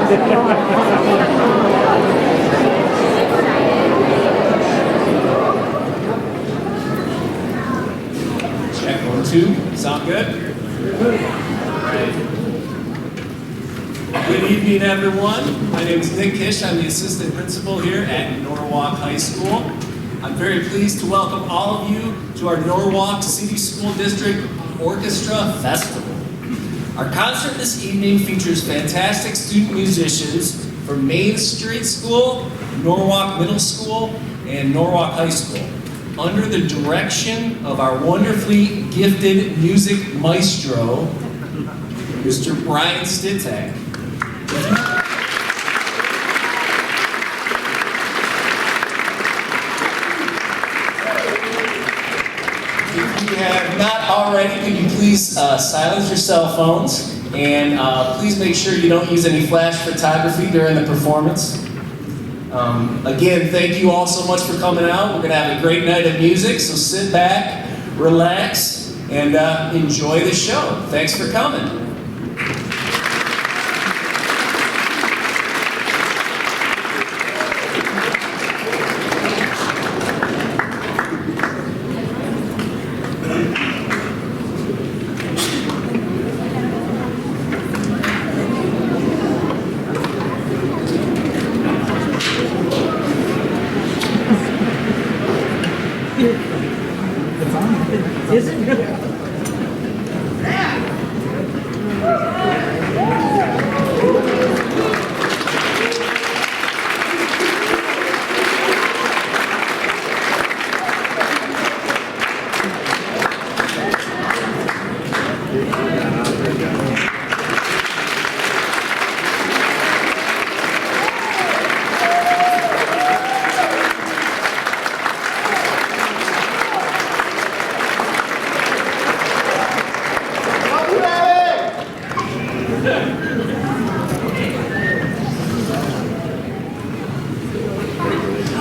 Check 1, 2. Sound good? All right. Good evening, everyone. My name is Nick Kish. I'm the assistant principal here at Norwalk High School. I'm very pleased to welcome all of you to our Norwalk City School District Orchestra Festival. Our concert this evening features fantastic student musicians from Main Street School, Norwalk Middle School, and Norwalk High School, under the direction of our wonderfully gifted music maestro, Mr. Brian Stitak. If you have not already, could you please silence your cell phones, and please make sure you don't use any flash photography during the performance. Again, thank you all so much for coming out. We're going to have a great night of music, so sit back, relax, and enjoy the show. Thanks for coming. Is it good?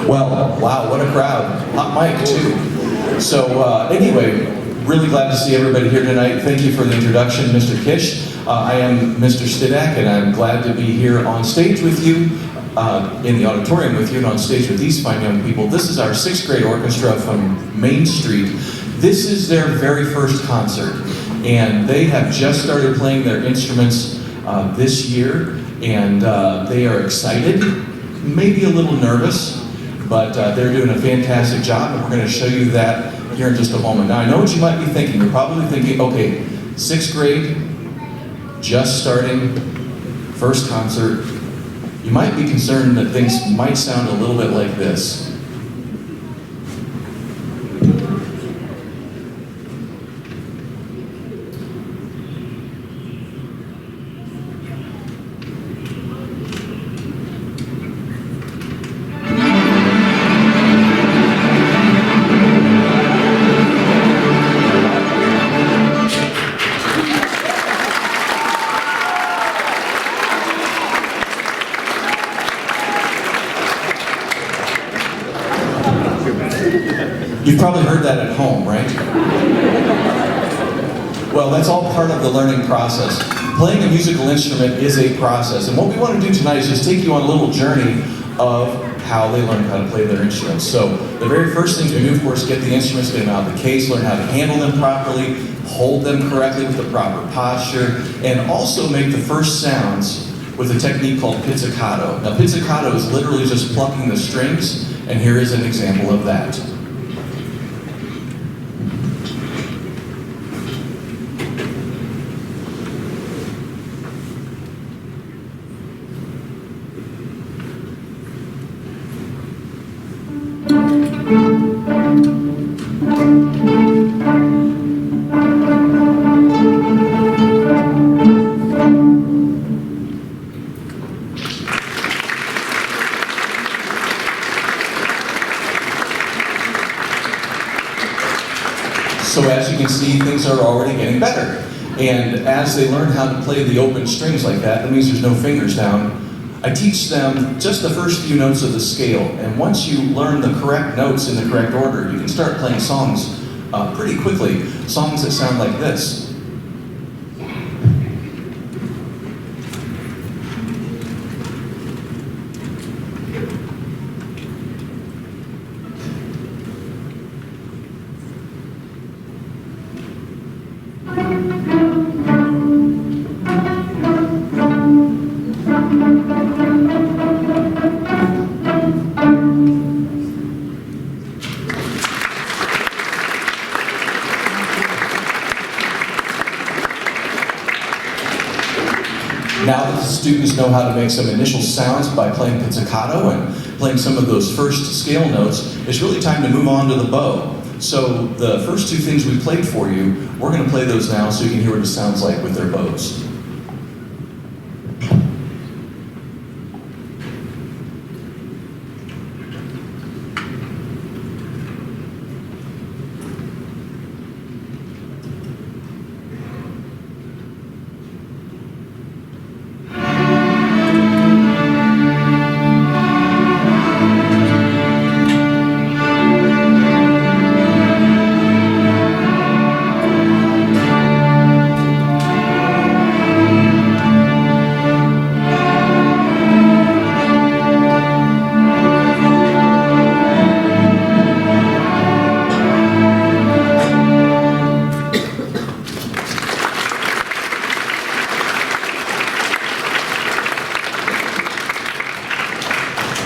Well, wow, what a crowd. Hot mic, too. So anyway, really glad to see everybody here tonight. Thank you for the introduction, Mr. Kish. I am Mr. Stidak, and I'm glad to be here on stage with you, in the auditorium with you, and on stage with these fine young people. This is our 6th grade orchestra from Main Street. This is their very first concert, and they have just started playing their instruments this year, and they are excited, maybe a little nervous, but they're doing a fantastic job, and we're going to show you that here in just a moment. Now, I know what you might be thinking. You're probably thinking, okay, 6th grade, just starting, first concert. You might be concerned that things might sound a little bit like this. You've probably heard that at home, right? Well, that's all part of the learning process. Playing a musical instrument is a process, and what we want to do tonight is just take you on a little journey of how they learn how to play their instruments. So the very first things we do, of course, get the instruments, get them out of the case, learn how to handle them properly, hold them correctly with the proper posture, and also make the first sounds with a technique called pizzicato. Now, pizzicato is literally just plucking the strings, and here is an example of that. So as you can see, things are already getting better. And as they learn how to play the open strings like that, that means there's no fingers down. I teach them just the first few notes of the scale. And once you learn the correct notes in the correct order, you can start playing songs pretty quickly. Songs that sound like this. Now that the students know how to make some initial sounds by playing pizzicato and playing some of those first scale notes, it's really time to move on to the bow. So the first two things we played for you, we're going to play those now so you can hear what it sounds like with their bows.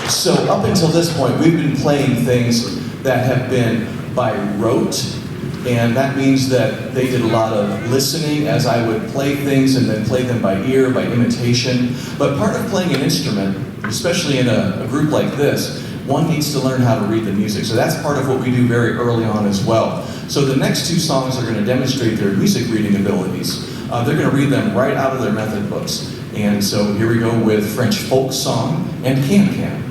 So up until this point, we've been playing things that have been by rote, and that means that they did a lot of listening as I would play things and then play them by ear, by imitation. But part of playing an instrument, especially in a group like this, one needs to learn how to read the music. So that's part of what we do very early on as well. So the next two songs are going to demonstrate their music reading abilities. They're going to read them right out of their method books. And so here we go with French folk song and can-can.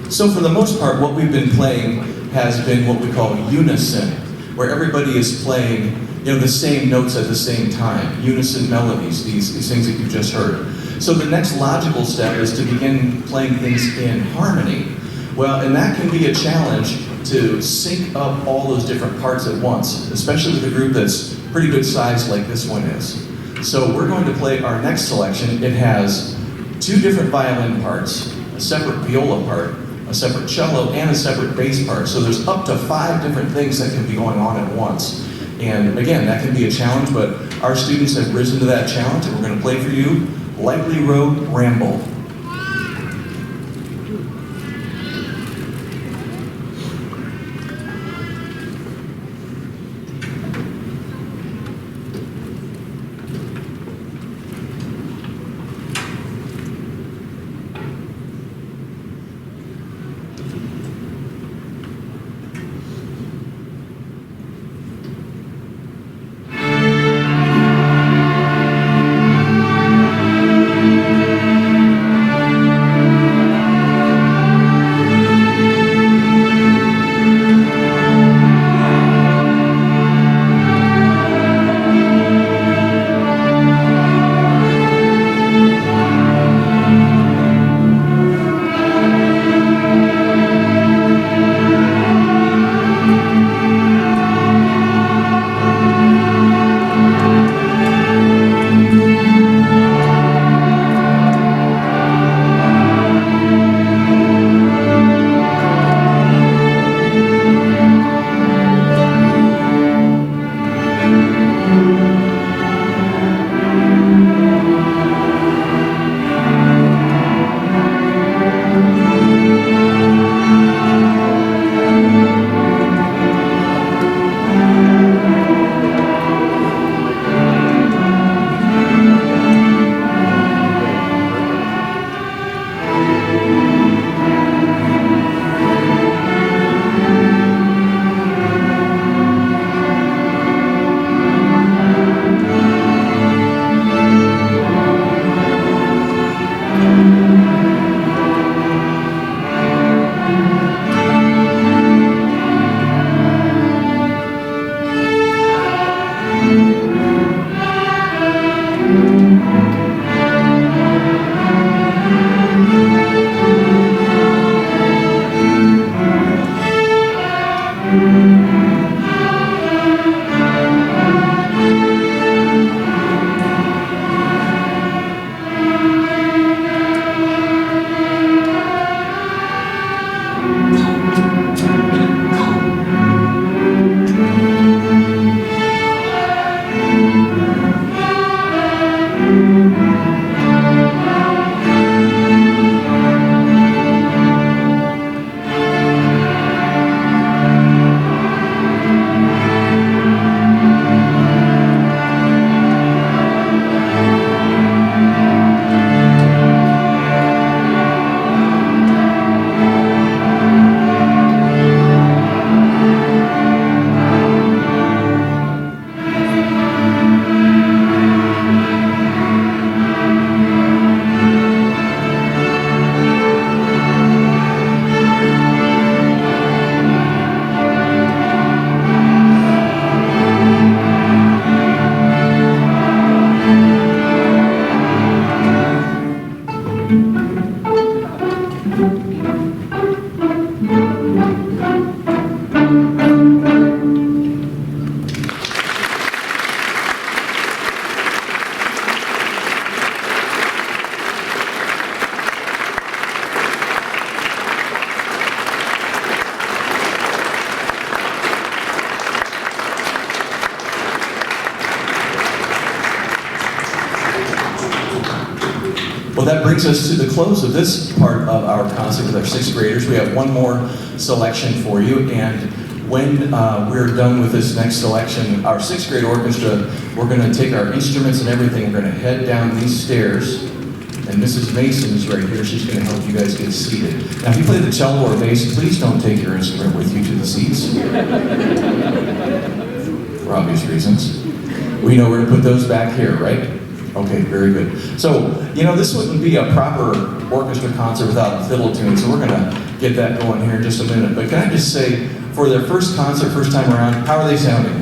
So for the most part, what we've been playing has been what we call unison, where everybody is playing the same notes at the same time, unison melodies, these things that you've just heard. So the next logical step is to begin playing things in harmony. Well, and that can be a challenge to sync up all those different parts at once, especially with a group that's pretty good size like this one is. So we're going to play our next selection. It has two different violin parts, a separate viola part, a separate cello, and a separate bass part. So there's up to 5 different things that can be going on at once. And again, that can be a challenge, but our students have risen to that challenge, and we're going to play for you Lightly Road Ramble. Well, that brings us to the close of this part of our concert with our sixth graders. We have one more selection for you, and when we're done with this next selection, our sixth grade orchestra, we're going to take our instruments and everything, we're going to head down these stairs, and Mrs. Mason is right here. She's going to help you guys get seated. Now, if you play the cello or bass, please don't take your instrument with you to the seats, for obvious reasons. We know we're going to put those back here, right? Okay, very good. So, you know, this wouldn't be a proper orchestra concert without a fiddle tune, so we're going to get that going here in just a minute. But can I just say, for their first concert, first time around, how are they sounding?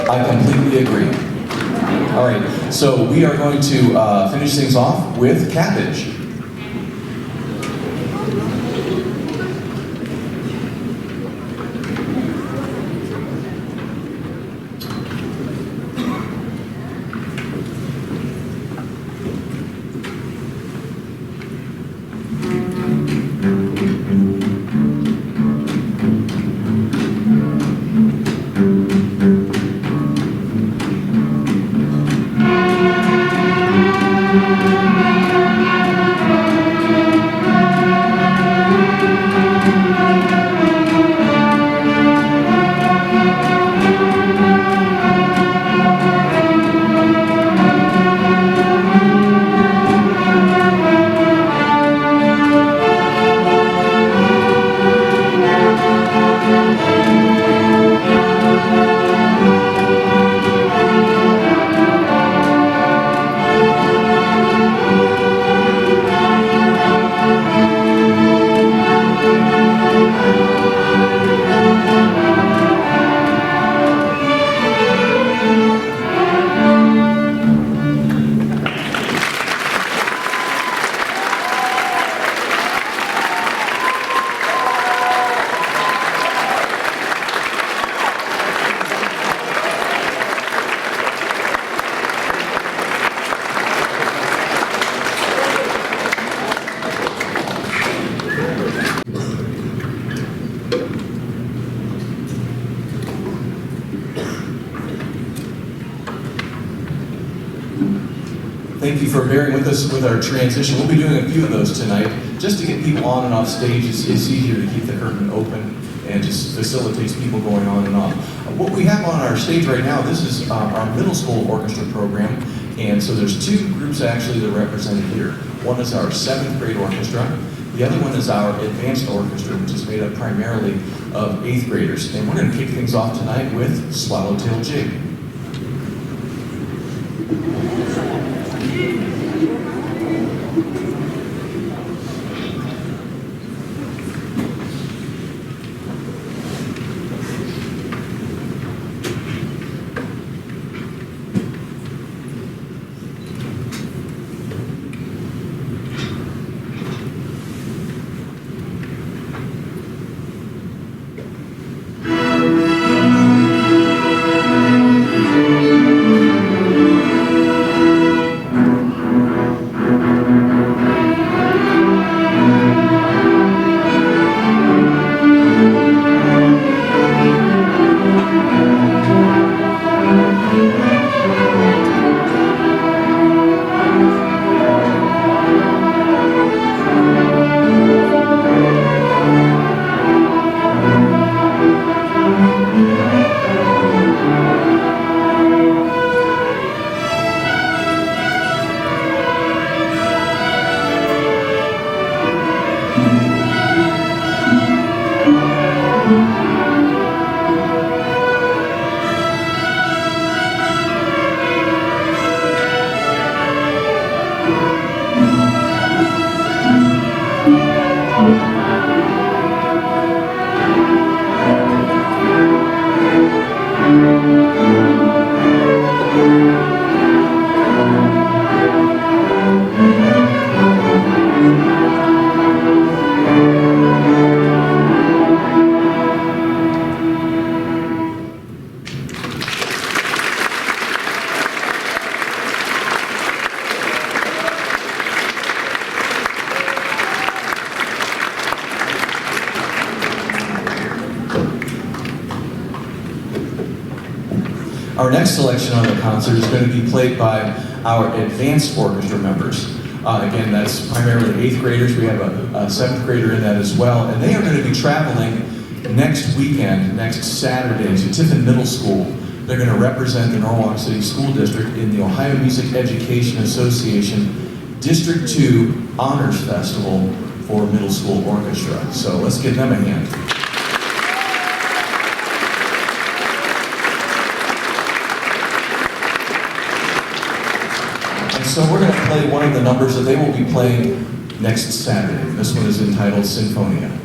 I completely agree. All right, so we are going to finish things off with Cabbage. Thank you for bearing with us with our transition. We'll be doing a few of those tonight. Just to get people on and off stage, it's easier to keep the curtain open and just facilitates people going on and off. What we have on our stage right now, this is our middle school orchestra program. And so there's two groups actually that are represented here. One is our 7th grade orchestra. The other one is our advanced orchestra, which is made up primarily of 8th graders. And we're going to kick things off tonight with Swallowtail Jig. Our next selection on the concert is going to be played by our advanced orchestra members. Again, that's primarily 8th graders. We have a 7th grader in that as well. And they are going to be traveling next weekend, next Saturday, to Tiffin Middle School. They're going to represent the Norwalk City School District in the Ohio Music Education Association District 2 Honors Festival for middle school orchestra. So let's give them a hand. And so we're going to play one of the numbers that they will be playing next Saturday. This one is entitled Sinfonia.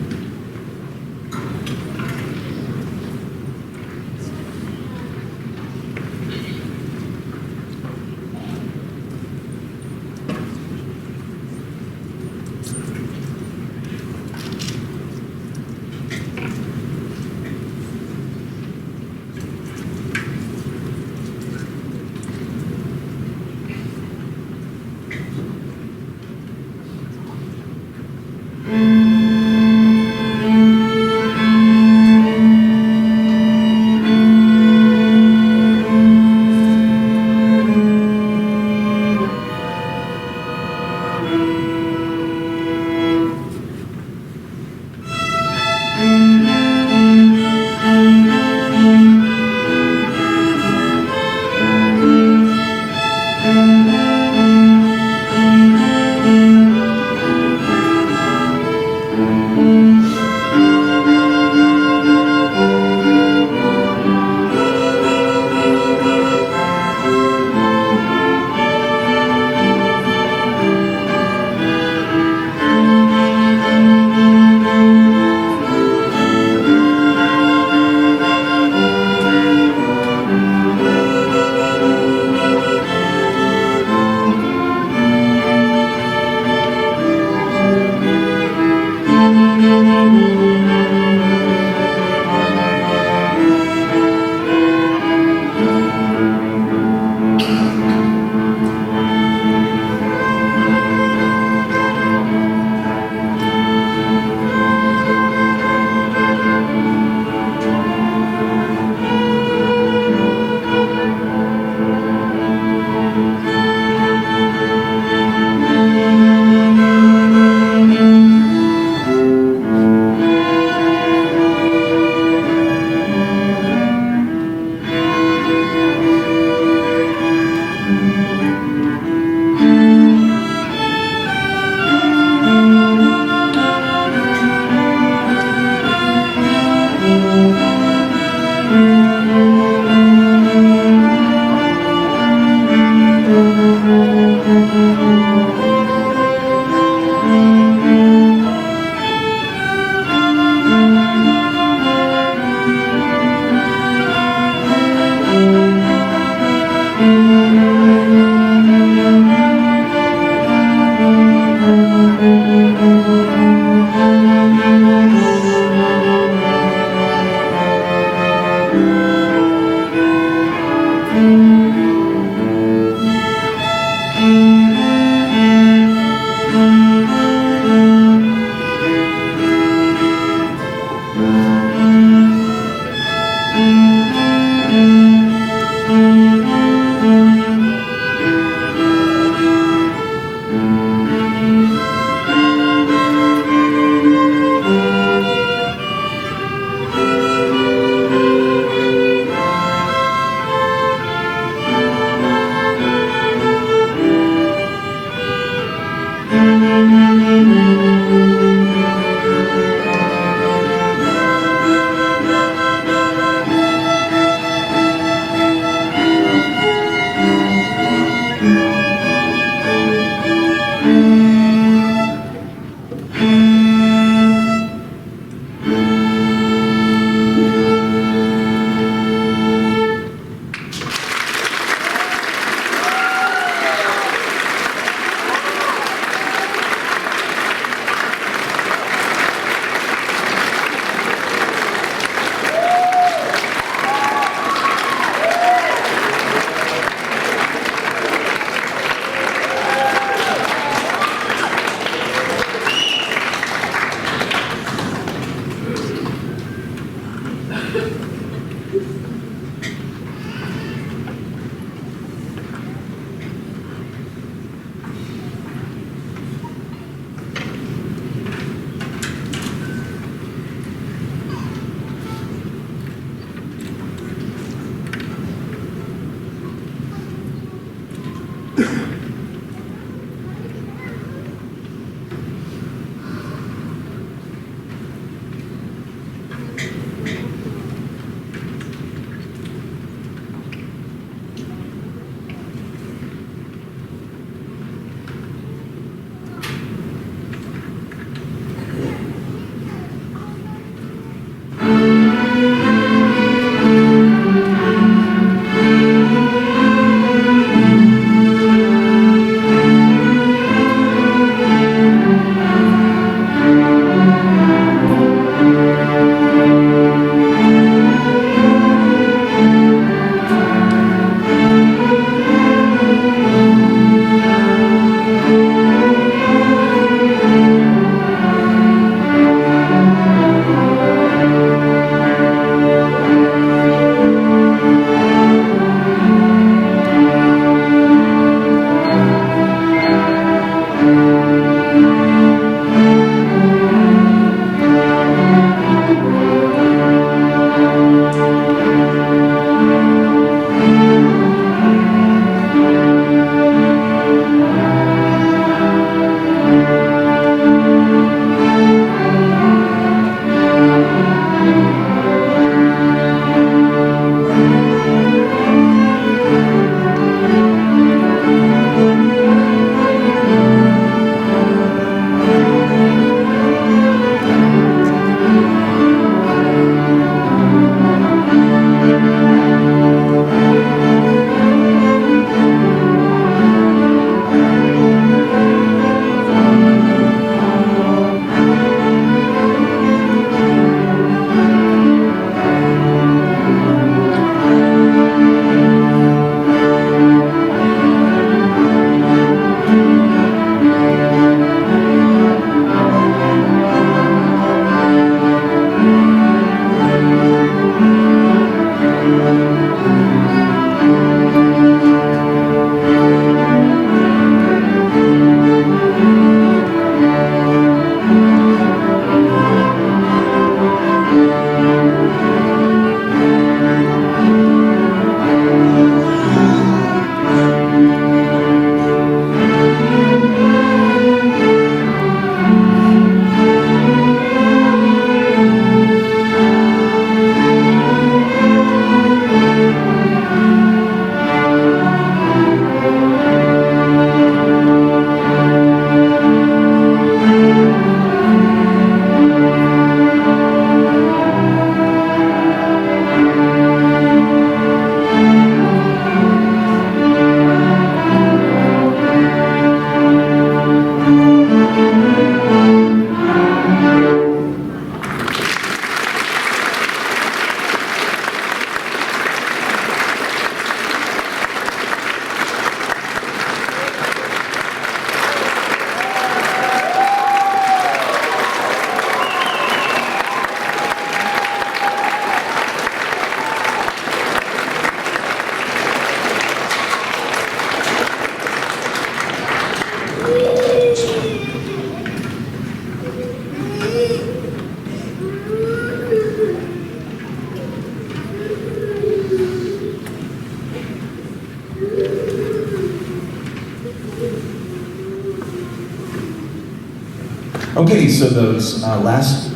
Okay, so those last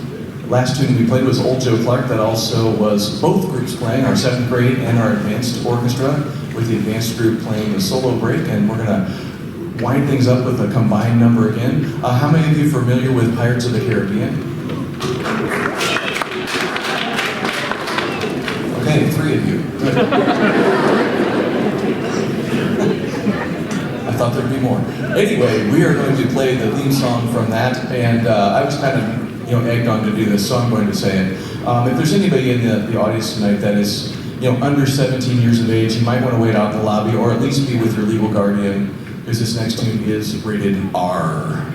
tune we played was Old Joe Clark. That also was both groups playing, our 7th grade and our advanced orchestra, with the advanced group playing the solo break, and we're gonna wind things up with a combined number again. How many of you are familiar with Pirates of the Caribbean? Okay, 3 of you. Good. I thought there'd be more. Anyway, we are going to play the theme song from that, and I was kind of egged on to do this, so I'm going to say it. If there's anybody in the audience tonight that is under 17 years of age, you might want to wait out in the lobby, or at least be with your legal guardian, because this next tune is rated R.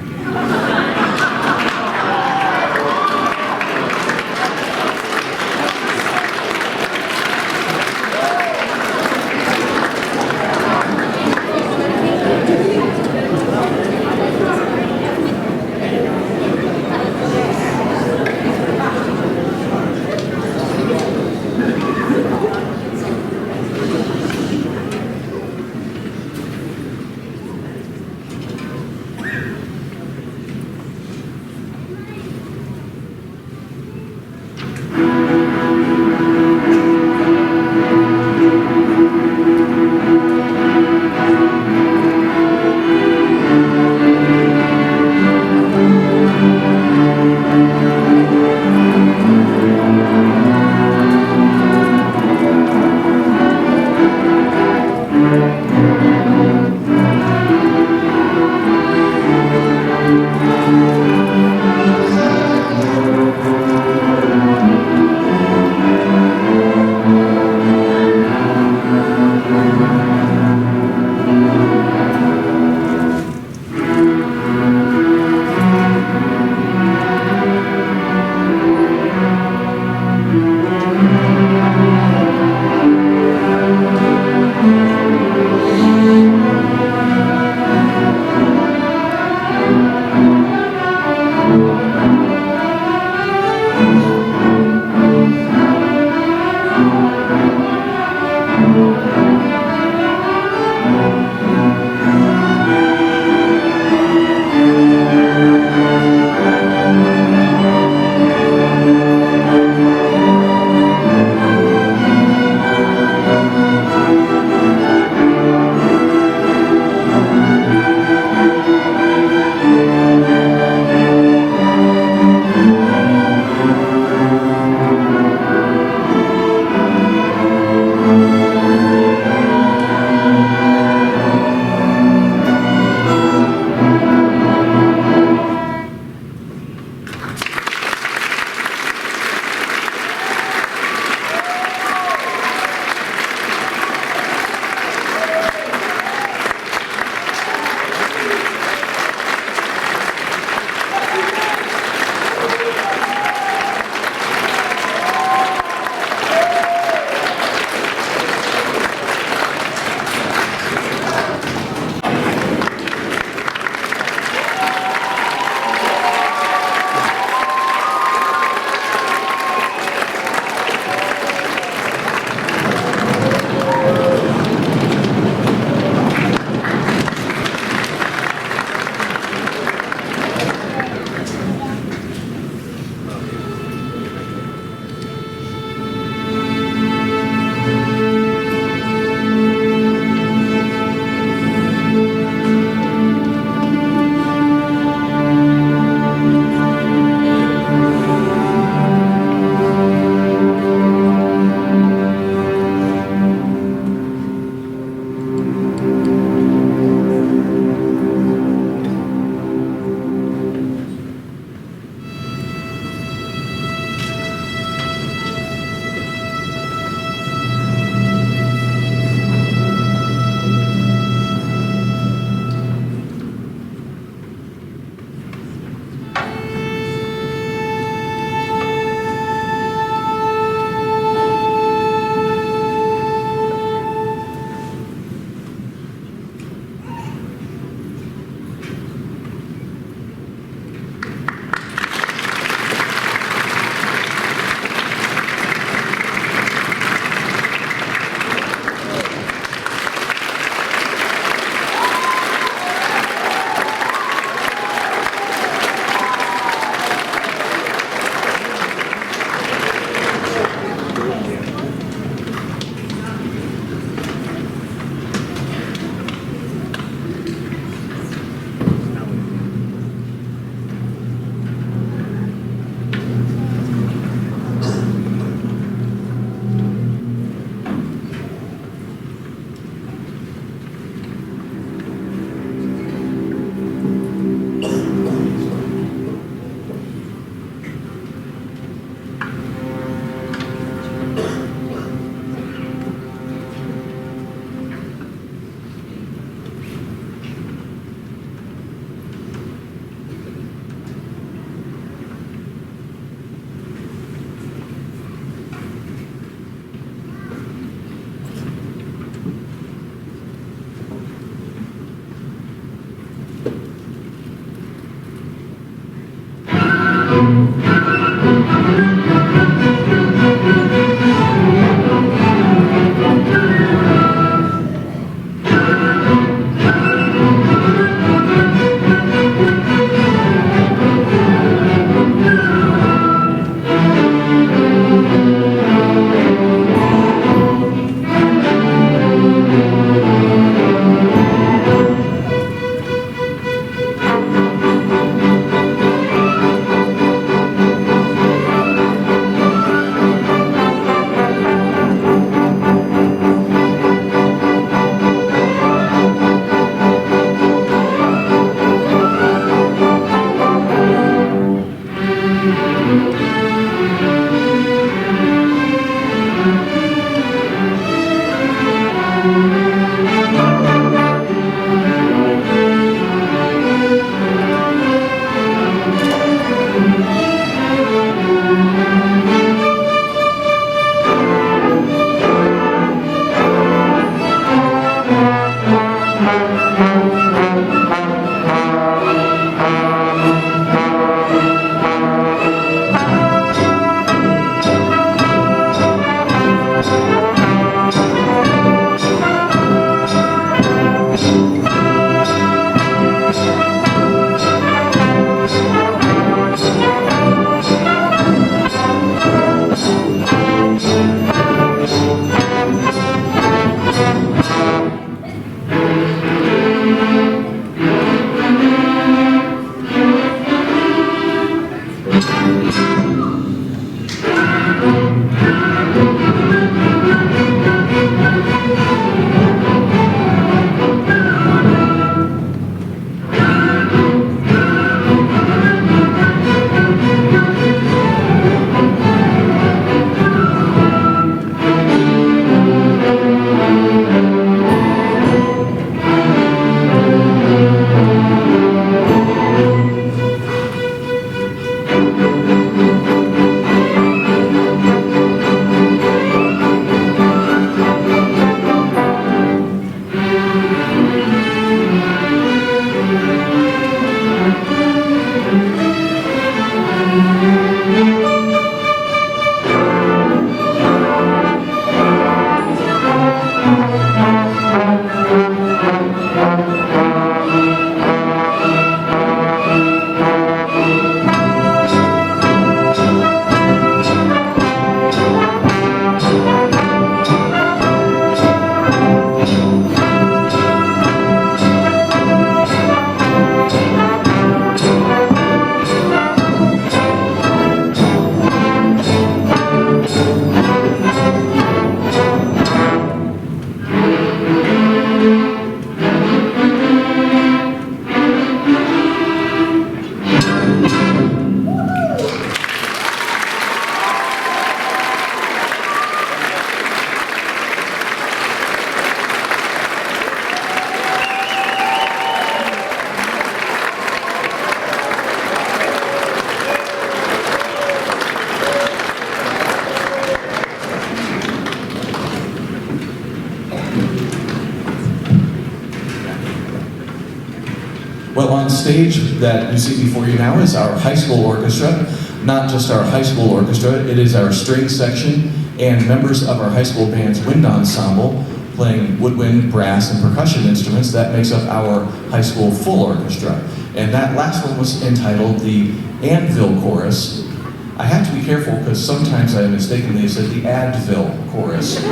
Well, on stage that you see before you now is our high school orchestra. Not just our high school orchestra, it is our string section and members of our high school band's wind ensemble playing woodwind, brass, and percussion instruments. That makes up our high school full orchestra. And that last one was entitled the Anvil Chorus. I have to be careful because sometimes I mistakenly said the Advil Chorus.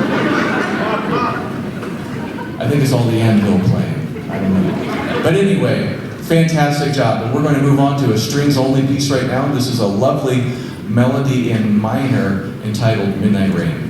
I think it's all the anvil playing. I don't know. But anyway, fantastic job. And we're going to move on to a strings-only piece right now. This is a lovely melody in minor entitled Midnight Rain.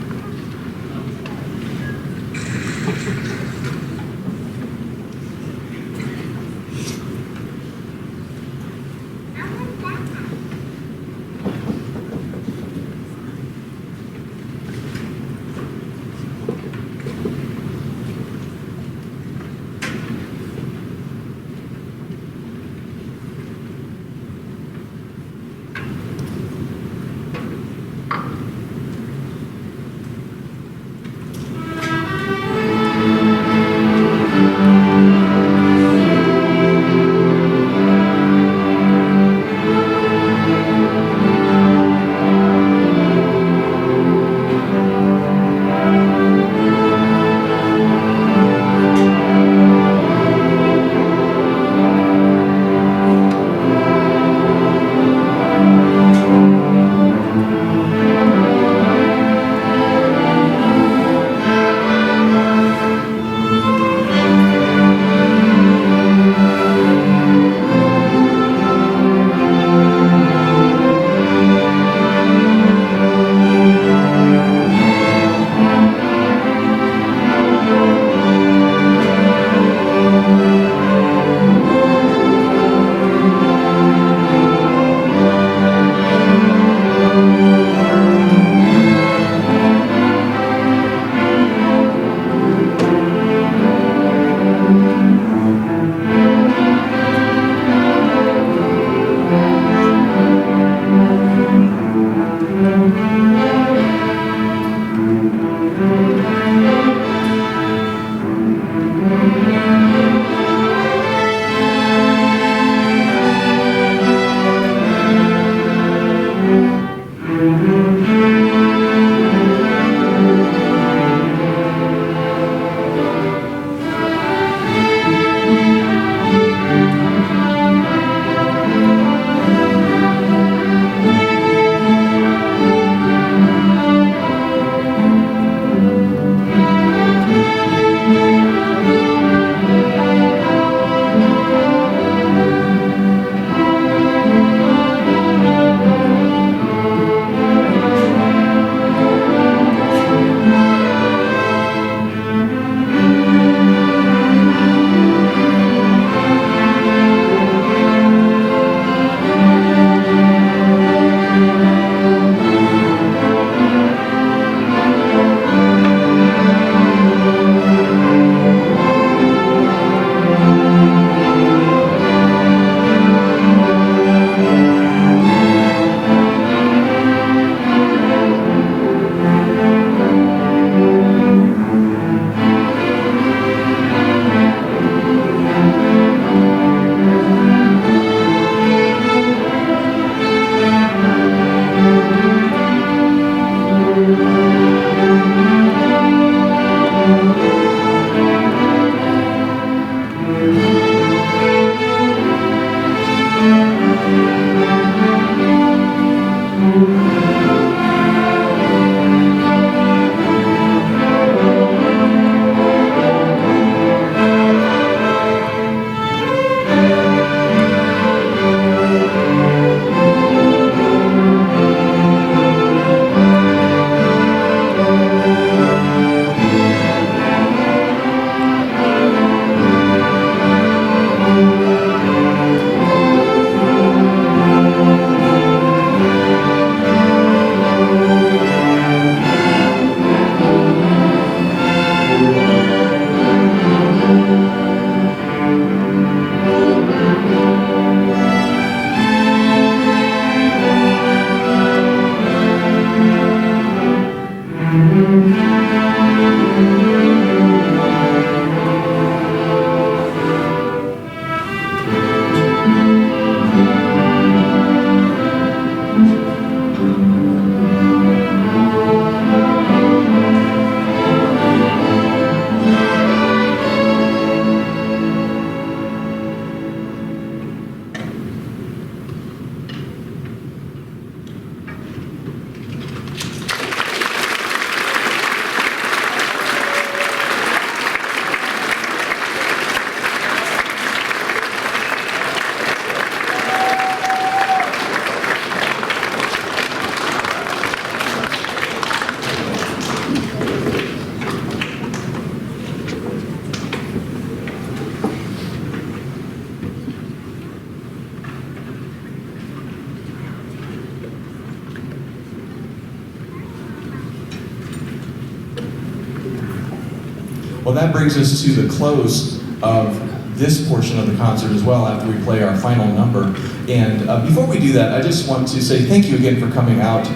Well, that brings us to the close of this portion of the concert as well after we play our final number. And before we do that, I just want to say thank you again for coming out.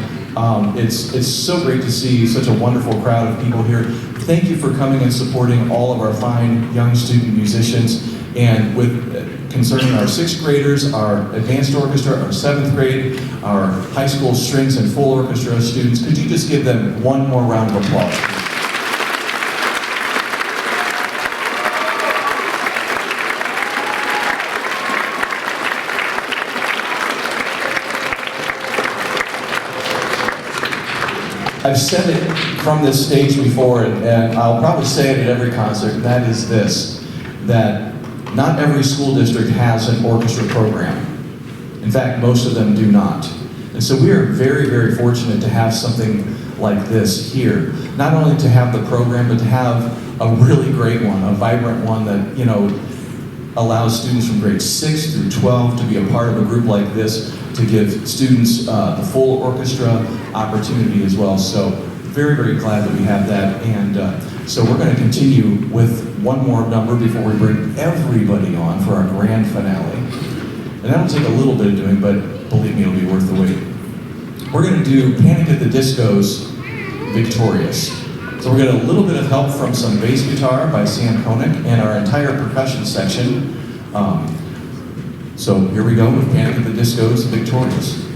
It's so great to see such a wonderful crowd of people here. Thank you for coming and supporting all of our fine young student musicians. And with concerning our 6th graders, our advanced orchestra, our 7th grade, our high school strings and full orchestra students, could you just give them one more round of applause? I've said it from this stage before, and I'll probably say it at every concert, and that is this, that not every school district has an orchestra program. In fact, most of them do not. And so we are very, very fortunate to have something like this here. Not only to have the program, but to have a really great one, a vibrant one that, you know, allows students from grades 6 through 12 to be a part of a group like this, to give students the full orchestra opportunity as well. So very, very glad that we have that. And so we're going to continue with one more number before we bring everybody on for our grand finale. And that'll take a little bit of doing, but believe me, it'll be worth the wait. We're going to do Panic at the Disco's Victorious. So we're going to get a little bit of help from some bass guitar by Sam Koenig and our entire percussion section. So here we go with Panic at the Disco's Victorious.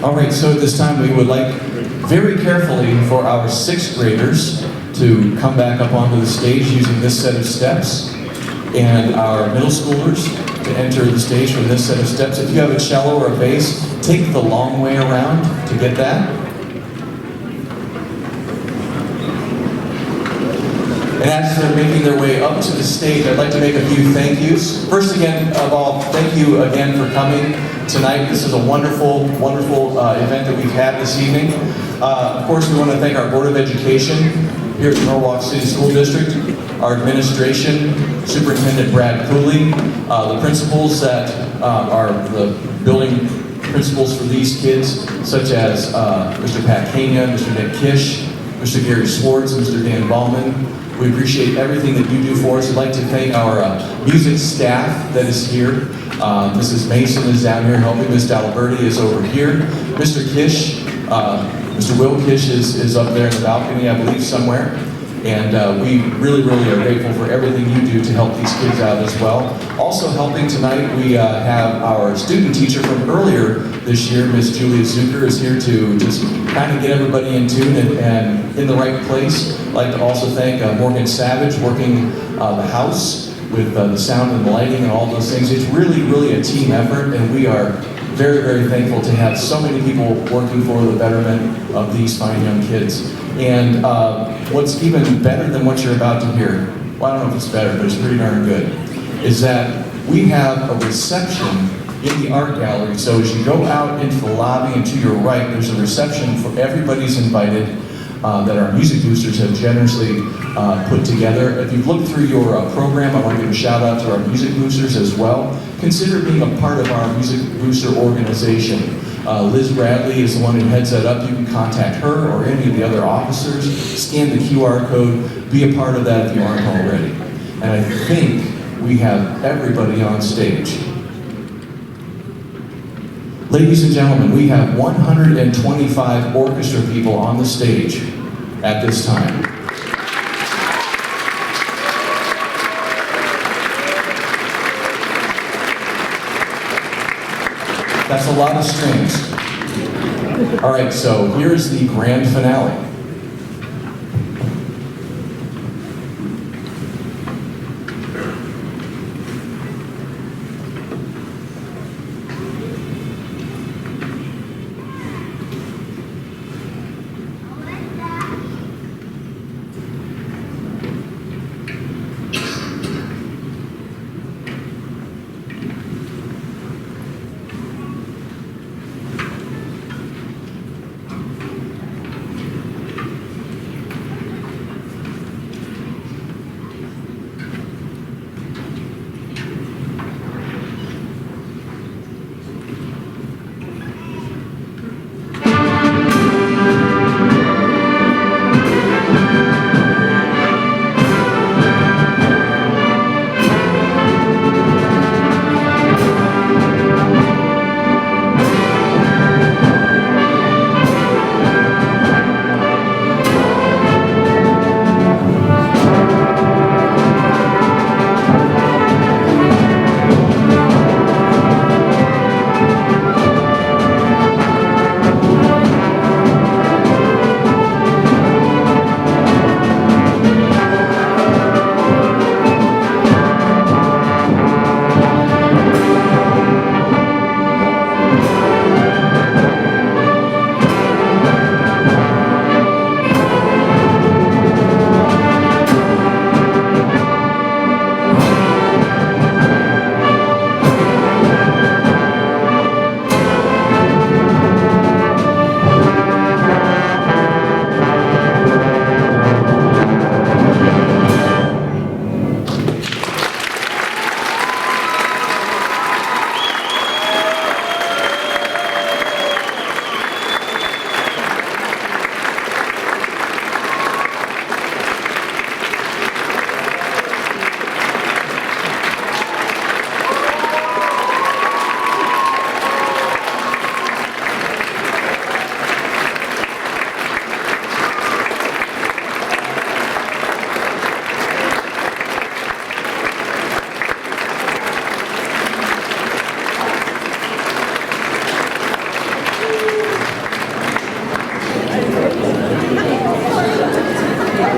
All right, so at this time we would like very carefully for our 6th graders to come back up onto the stage using this set of steps, and our middle schoolers to enter the stage from this set of steps. If you have a cello or a bass, take the long way around to get that. And as they're making their way up to the stage, I'd like to make a few thank yous. First again of all, thank you again for coming tonight. This is a wonderful, wonderful event that we've had this evening. Of course, we want to thank our Board of Education here at the Norwalk City School District, our administration, Superintendent Brad Cooley, the principals that are the building principals for these kids, such as Mr. Pat Kania, Mr. Nick Kish, Mr. Gary Swartz, Mr. Dan Ballman. We appreciate everything that you do for us. I'd like to thank our music staff that is here. Mrs. Mason is down here helping. Ms. Daliberti is over here. Mr. Kish, Mr. Will Kish is up there in the balcony, I believe, somewhere. And we really, really are grateful for everything you do to help these kids out as well. Also helping tonight, we have our student teacher from earlier this year, Ms. Julia Zucker, is here to just kind of get everybody in tune and in the right place. I'd like to also thank Morgan Savage, working the house with the sound and the lighting and all those things. It's really, really a team effort, and we are very, very thankful to have so many people working for the betterment of these fine young kids. And what's even better than what you're about to hear, well, I don't know if it's better, but it's pretty darn good, is that we have a reception in the art gallery. So as you go out into the lobby and to your right, there's a reception for everybody's invited that our music boosters have generously put together. If you've looked through your program, I want to give a shout out to our music boosters as well. Consider being a part of our music booster organization. Liz Bradley is the one who heads that up. You can contact her or any of the other officers, scan the QR code, be a part of that if you aren't already. And I think we have everybody on stage. Ladies and gentlemen, we have 125 orchestra people on the stage at this time. That's a lot of strings. All right, so here's the grand finale.